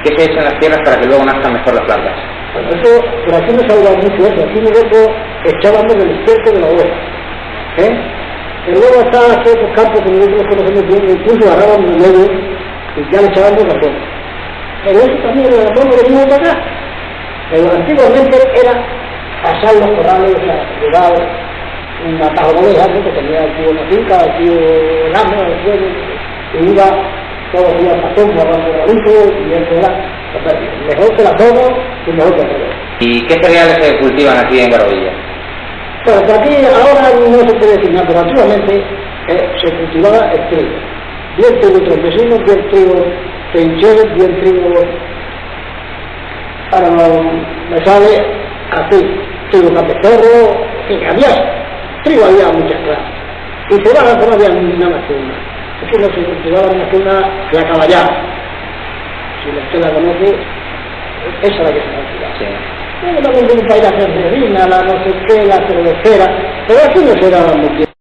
¿Qué se echa en las tierras para que luego nazcan mejor las plantas? Bueno, eso, por aquí no se ha hablado mucho de eso. Aquí nosotros echábamos el estiércol de la oveja. Pero luego estaban todos esos campos que nosotros conocemos bien, incluso agarrábamos el medio y ya le echábamos la zona. Pero eso también el abono lo venimos para acá. Pero antiguamente era pasar los corrales, o sea, llevar un atajo de ovejas que tenía el tío en la finca, el tío Lama, el tío, y iba todos los días pasando, guardando el aviso, y eso era, o sea, mejor que la zona y mejor que la zona. ¿Y qué cereales se cultivan aquí en Garovilla? Bueno, pues aquí ahora no se puede decir nada, pero antiguamente se cultivaba el trigo. Bien trigo trompesino, bien trigo trinchero, bien trigo... Ahora me sale así, trigo capetorro, en fin, había trigo, había muchas clases. Y cebada no había nada más que una. Aquí no se cultivaba más que una, la caballada. Si usted la conoce, esa es la que se cultivaba. Sí. También tiene para ir a hacer resina, la no sé qué, la cervecera, pero aquí no se daba mucho.